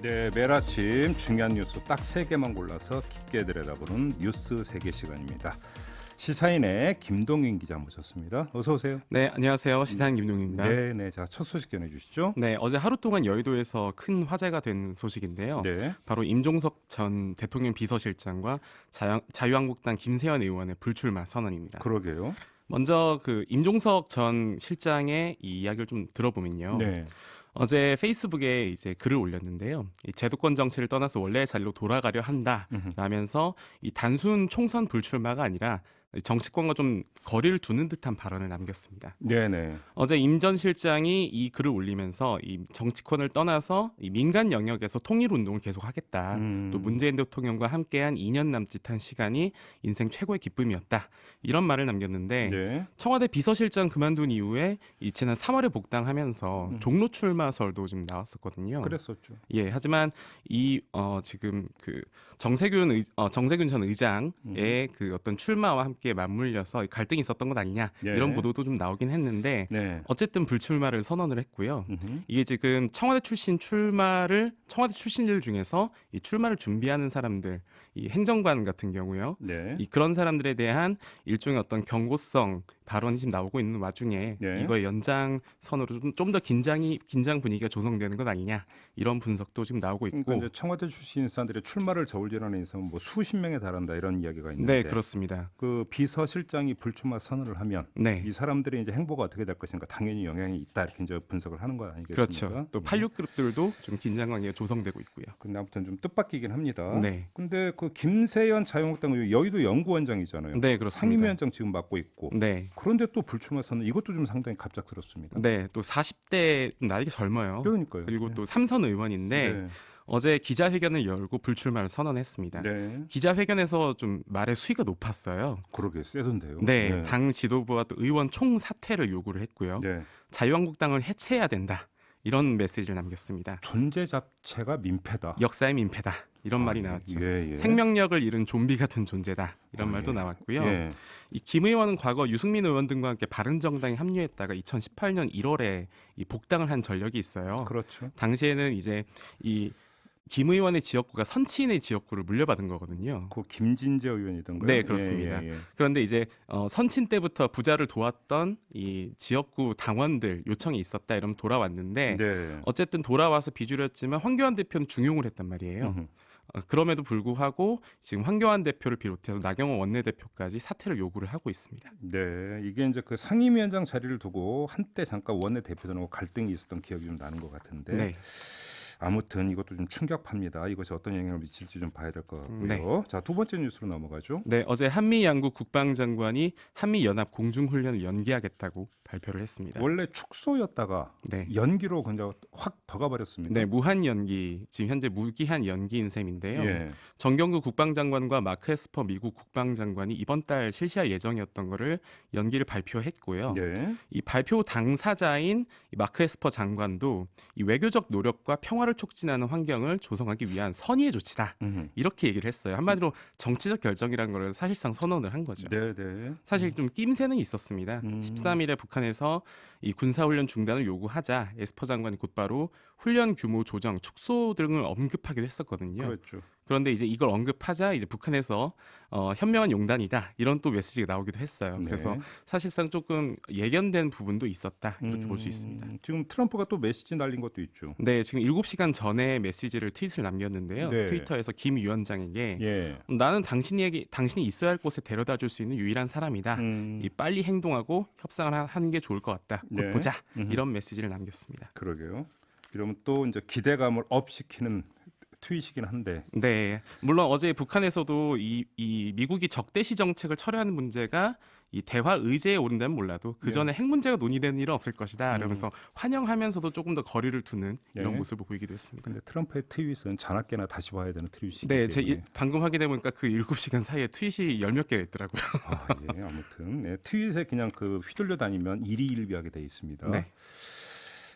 네, 매일 아침 중요한 뉴스 딱 3개만 골라서 깊게 들여다보는 뉴스 세계 시간입니다. 시사인의 김동윤 기자 모셨습니다. 어서 오세요. 네, 안녕하세요. 시사인 김동윤입니다. 네, 네. 자, 첫 소식 전해 주시죠. 네, 어제 하루 동안 여의도에서 큰 화제가 된 소식인데요. 네. 바로 임종석 전 대통령 비서실장과 자유한국당 김세현 의원의 불출마 선언입니다. 그러게요. 먼저 그 임종석 전 실장의 이 이야기를 좀 들어보면요. 네. 어제 페이스북에 이제 글을 올렸는데요. 이 제도권 정치를 떠나서 원래의 자리로 돌아가려 한다라면서 이 단순 총선 불출마가 아니라 정치권과 좀 거리를 두는 듯한 발언을 남겼습니다. 네, 네. 어제 임 전 실장이 이 글을 올리면서 이 정치권을 떠나서 이 민간 영역에서 통일 운동을 계속하겠다. 또 문재인 대통령과 함께한 2년 남짓한 시간이 인생 최고의 기쁨이었다. 이런 말을 남겼는데 네. 청와대 비서실장 그만둔 이후에 이 지난 3월에 복당하면서 종로 출마설도 좀 나왔었거든요. 그랬었죠. 예, 하지만 이 지금 그 정세균 전 의장의 그 어떤 출마와 함께 맞물려서 갈등이 있었던 것 아니냐 예. 이런 보도도 좀 나오긴 했는데 네. 어쨌든 불출마를 선언을 했고요. 음흠. 이게 지금 청와대 출신들 중에서 이 출마를 준비하는 사람들, 이 행정관 같은 경우요. 네. 이 그런 사람들에 대한 일종의 어떤 경고성 발언이 지금 나오고 있는 와중에 네. 이거의 연장선으로 좀 더 긴장 분위기가 조성되는 것 아니냐 이런 분석도 지금 나오고 있고. 그러니까 이제 청와대 출신 인사들의 출마를 저울질하는 인사는 뭐 수십 명에 달한다 이런 이야기가 있는데. 네, 그렇습니다. 그 비서실장이 불출마 선언을 하면 네. 이 사람들의 이제 행보가 어떻게 될 것인가 당연히 영향이 있다 이렇게 이제 분석을 하는 거 아니겠습니까? 그렇죠. 또 86그룹들도 좀 긴장 관계가 조성되고 있고요. 근데 아무튼 좀 뜻밖이긴 합니다. 네. 근데 그 김세현 자유한국당 의원 여의도 연구원장이잖아요. 네, 그렇습니다. 상임위원장 지금 맡고 있고. 네. 그런데 또 불출마 선언 이것도 좀 상당히 갑작스럽습니다. 네, 또 40대 나이가 젊어요. 그러니까요. 그리고 네. 또 삼선 의원인데 네. 어제 기자회견을 열고 불출마를 선언했습니다. 네. 기자회견에서 좀 말의 수위가 높았어요. 그러게 세던데요. 네, 당 지도부와 또 의원 총 사퇴를 요구를 했고요. 네. 자유한국당을 해체해야 된다. 이런 메시지를 남겼습니다. 존재 자체가 민폐다. 역사의 민폐다. 이런 말이 나왔죠. 예, 예. 생명력을 잃은 좀비 같은 존재다. 이런 말도 예. 나왔고요. 예. 이 김 의원은 과거 유승민 의원 등과 함께 바른정당에 합류했다가 2018년 1월에 이 복당을 한 전력이 있어요. 그렇죠. 당시에는 이제 이 김 의원의 지역구가 선치인의 지역구를 물려받은 거거든요. 그 김진재 의원이던가요? 네, 그렇습니다. 예, 예, 예. 그런데 이제 선친 때부터 부자를 도왔던 이 지역구 당원들 요청이 있었다 이러면 돌아왔는데 네. 어쨌든 돌아와서 비주류였지만 황교안 대표는 중용을 했단 말이에요. 음흠. 그럼에도 불구하고 지금 황교안 대표를 비롯해서 나경원 원내대표까지 사퇴를 요구를 하고 있습니다. 네, 이게 이제 그 상임위원장 자리를 두고 한때 잠깐 원내 대표들하고 갈등이 있었던 기억이 좀 나는 것 같은데 네. 아무튼 이것도 좀 충격파입니다. 이것이 어떤 영향을 미칠지 좀 봐야 될 것 같고요. 네. 자, 두 번째 뉴스로 넘어가죠. 네, 어제 한미 양국 국방장관이 한미 연합 공중훈련을 연기하겠다고 발표를 했습니다. 원래 축소였다가 네. 연기로 그냥 확 박아버렸습니다. 네, 무한 연기, 지금 현재 무기한 연기인 셈인데요. 예. 정경구 국방장관과 마크 에스퍼 미국 국방장관이 이번 달 실시할 예정이었던 거를 연기를 발표했고요. 예. 이 발표 당사자인 이 마크 에스퍼 장관도 이 외교적 노력과 평화를 촉진하는 환경을 조성하기 위한 선의의 조치다. 음흠. 이렇게 얘기를 했어요. 한마디로 정치적 결정이라는 걸 사실상 선언을 한 거죠. 네, 네. 사실 좀 낌새는 있었습니다. 13일에 북한에서 이 군사훈련 중단을 요구하자 에스퍼 장관이 곧바로 훈련 규모 조정, 축소 등을 언급하기도 했었거든요. 그렇죠. 그런데 이제 이걸 언급하자 이제 북한에서 현명한 용단이다 이런 또 메시지가 나오기도 했어요. 네. 그래서 사실상 조금 예견된 부분도 있었다 이렇게 볼 수 있습니다. 지금 트럼프가 또 메시지 날린 것도 있죠. 네, 지금 7시간 전에 메시지를 트윗을 남겼는데요. 네. 트위터에서 김 위원장에게 예. 나는 당신이 있어야 할 곳에 데려다 줄 수 있는 유일한 사람이다. 이 빨리 행동하고 협상을 하는 게 좋을 것 같다. 곧 네. 보자. 이런 메시지를 남겼습니다. 그러게요. 이러면 또 이제 기대감을 업시키는 트윗이긴 한데. 네, 물론 어제 북한에서도 이 미국이 적대시 정책을 철회하는 문제가 이 대화 의제에 오른다면 몰라도 그 전에 핵 문제가 논의되는 일은 없을 것이다. 이러면서 환영하면서도 조금 더 거리를 두는 이런 예. 모습을 보이기도 했습니다. 근데 트럼프의 트윗은 자나깨나 다시 봐야 되는 트윗이기 네, 때문에. 방금 확인해 보니까 그 7시간 사이에 트윗이 10몇 개가 있더라고요. 아, 예, 아무튼 네, 트윗에 그냥 그 휘둘려 다니면 일희일비하게 돼 있습니다. 네.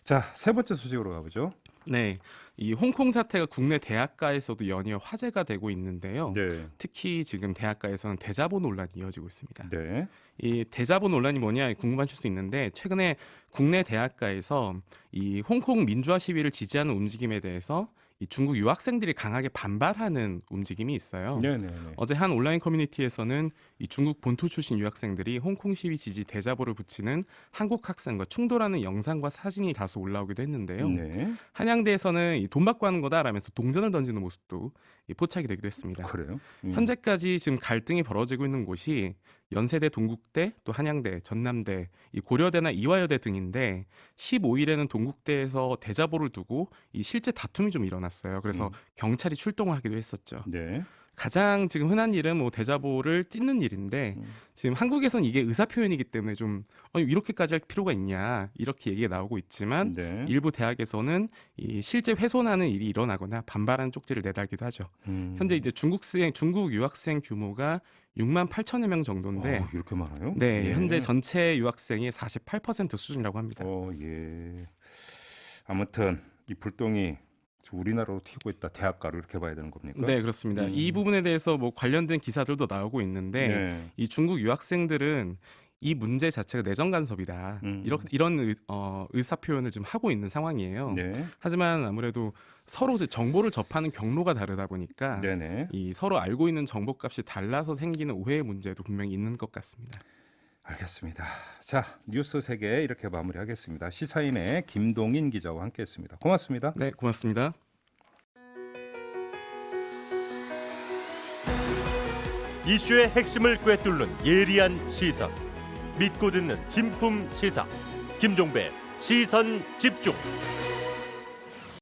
자, 세 번째 소식으로 가보죠. 네, 이 홍콩 사태가 국내 대학가에서도 연이어 화제가 되고 있는데요. 네, 특히 지금 대학가에서는 대자보 논란이 이어지고 있습니다. 네, 이 대자보 논란이 뭐냐 궁금하실 수 있는데 최근에 국내 대학가에서 이 홍콩 민주화 시위를 지지하는 움직임에 대해서 이 중국 유학생들이 강하게 반발하는 움직임이 있어요. 네네네. 어제 한 온라인 커뮤니티에서는 이 중국 본토 출신 유학생들이 홍콩 시위 지지 대자보를 붙이는 한국 학생과 충돌하는 영상과 사진이 다수 올라오기도 했는데요. 네. 한양대에서는 이 돈 받고 하는 거다라면서 동전을 던지는 모습도 이 포착이 되기도 했습니다. 그래요? 현재까지 지금 갈등이 벌어지고 있는 곳이 연세대, 동국대, 또 한양대, 전남대, 이 고려대나 이화여대 등인데 15일에는 동국대에서 대자보를 두고 이 실제 다툼이 좀 일어났어요. 그래서 경찰이 출동을 하기도 했었죠. 네. 가장 지금 흔한 일은 뭐 대자보를 찢는 일인데 지금 한국에선 이게 의사 표현이기 때문에 좀 이렇게까지 할 필요가 있냐 이렇게 얘기가 나오고 있지만 네. 일부 대학에서는 이 실제 훼손하는 일이 일어나거나 반발하는 쪽지를 내달기도 하죠. 현재 이제 중국 유학생 규모가 6만 8천여 명 정도인데 이렇게 많아요? 네, 예. 현재 전체 유학생의 48% 수준이라고 합니다. 예. 아무튼 이 불똥이 우리나라로 튀고 있다. 대학가로 이렇게 봐야 되는 겁니까? 네, 그렇습니다. 이 부분에 대해서 뭐 관련된 기사들도 나오고 있는데 네. 이 중국 유학생들은 이 문제 자체가 내정 간섭이다. 이런 의사 표현을 지금 하고 있는 상황이에요. 네. 하지만 아무래도 서로 이제 정보를 접하는 경로가 다르다 보니까 네네. 이 서로 알고 있는 정보값이 달라서 생기는 오해의 문제도 분명히 있는 것 같습니다. 알겠습니다. 자, 뉴스 세계 이렇게 마무리하겠습니다. 시사인의 김동인 기자와 함께했습니다. 고맙습니다. 네, 고맙습니다. 이슈의 핵심을 꿰뚫는 예리한 시선, 믿고 듣는 진품 시사 김종배 시선 집중.